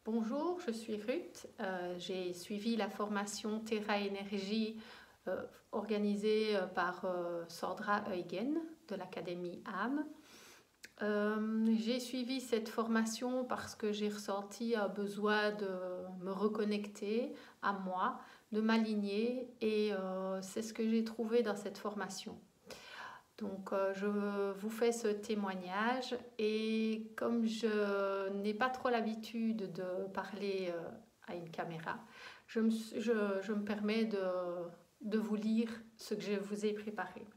Bonjour, je suis Ruth. J'ai suivi la formation Terra Énergie organisée par Sandra Huygen de l'Académie âme. J'ai suivi cette formation parce que j'ai ressenti un besoin de me reconnecter à moi, de m'aligner et c'est ce que j'ai trouvé dans cette formation. Donc je vous fais ce témoignage et comme je n'ai pas trop l'habitude de parler à une caméra, je me permets de vous lire ce que je vous ai préparé.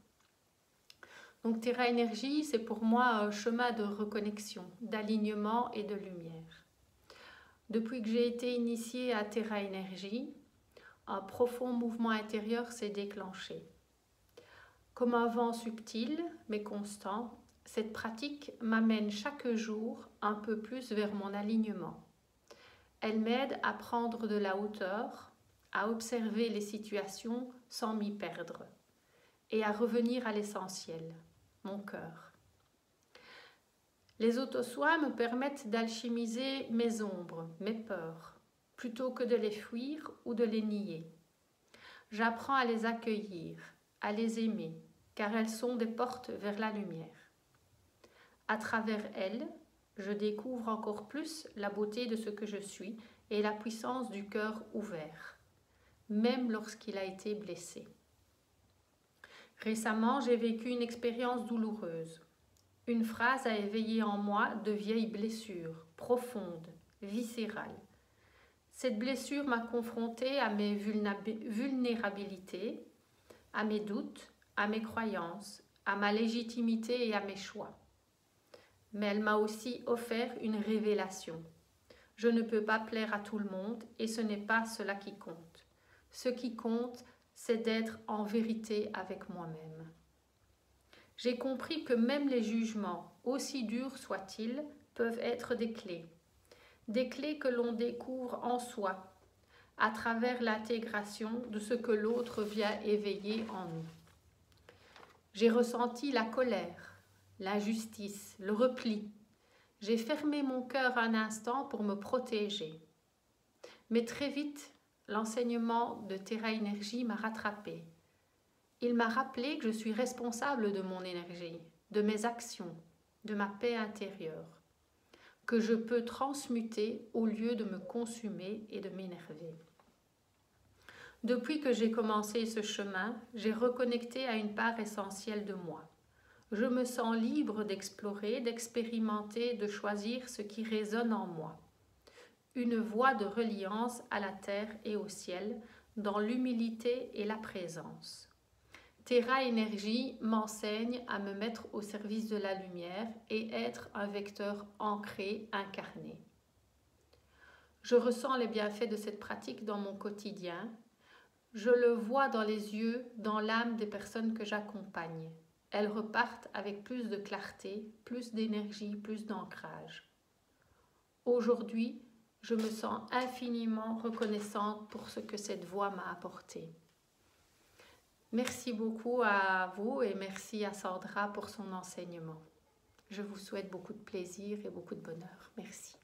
Donc Terra Énergie, c'est pour moi un chemin de reconnexion, d'alignement et de lumière. Depuis que j'ai été initiée à Terra Énergie, un profond mouvement intérieur s'est déclenché. Comme un vent subtil mais constant, cette pratique m'amène chaque jour un peu plus vers mon alignement. Elle m'aide à prendre de la hauteur, à observer les situations sans m'y perdre et à revenir à l'essentiel, mon cœur. Les autosoins me permettent d'alchimiser mes ombres, mes peurs, plutôt que de les fuir ou de les nier. J'apprends à les accueillir, à les aimer, car elles sont des portes vers la lumière. À travers elles, je découvre encore plus la beauté de ce que je suis et la puissance du cœur ouvert, même lorsqu'il a été blessé. Récemment, j'ai vécu une expérience douloureuse. Une phrase a éveillé en moi de vieilles blessures, profondes, viscérales. Cette blessure m'a confrontée à mes vulnérabilités, à mes doutes, à mes croyances, à ma légitimité et à mes choix. Mais elle m'a aussi offert une révélation. Je ne peux pas plaire à tout le monde et ce n'est pas cela qui compte. Ce qui compte, c'est d'être en vérité avec moi-même. J'ai compris que même les jugements, aussi durs soient-ils, peuvent être des clés que l'on découvre en soi, à travers l'intégration de ce que l'autre vient éveiller en nous. J'ai ressenti la colère, l'injustice, le repli. J'ai fermé mon cœur un instant pour me protéger. Mais très vite, l'enseignement de Terra Énergie m'a rattrapée. Il m'a rappelé que je suis responsable de mon énergie, de mes actions, de ma paix intérieure, que je peux transmuter au lieu de me consumer et de m'énerver. Depuis que j'ai commencé ce chemin, j'ai reconnecté à une part essentielle de moi. Je me sens libre d'explorer, d'expérimenter, de choisir ce qui résonne en moi. Une voie de reliance à la terre et au ciel, dans l'humilité et la présence. Terra Énergie m'enseigne à me mettre au service de la lumière et être un vecteur ancré, incarné. Je ressens les bienfaits de cette pratique dans mon quotidien. Je le vois dans les yeux, dans l'âme des personnes que j'accompagne. Elles repartent avec plus de clarté, plus d'énergie, plus d'ancrage. Aujourd'hui, je me sens infiniment reconnaissante pour ce que cette voie m'a apporté. Merci beaucoup à vous et merci à Sandra pour son enseignement. Je vous souhaite beaucoup de plaisir et beaucoup de bonheur. Merci.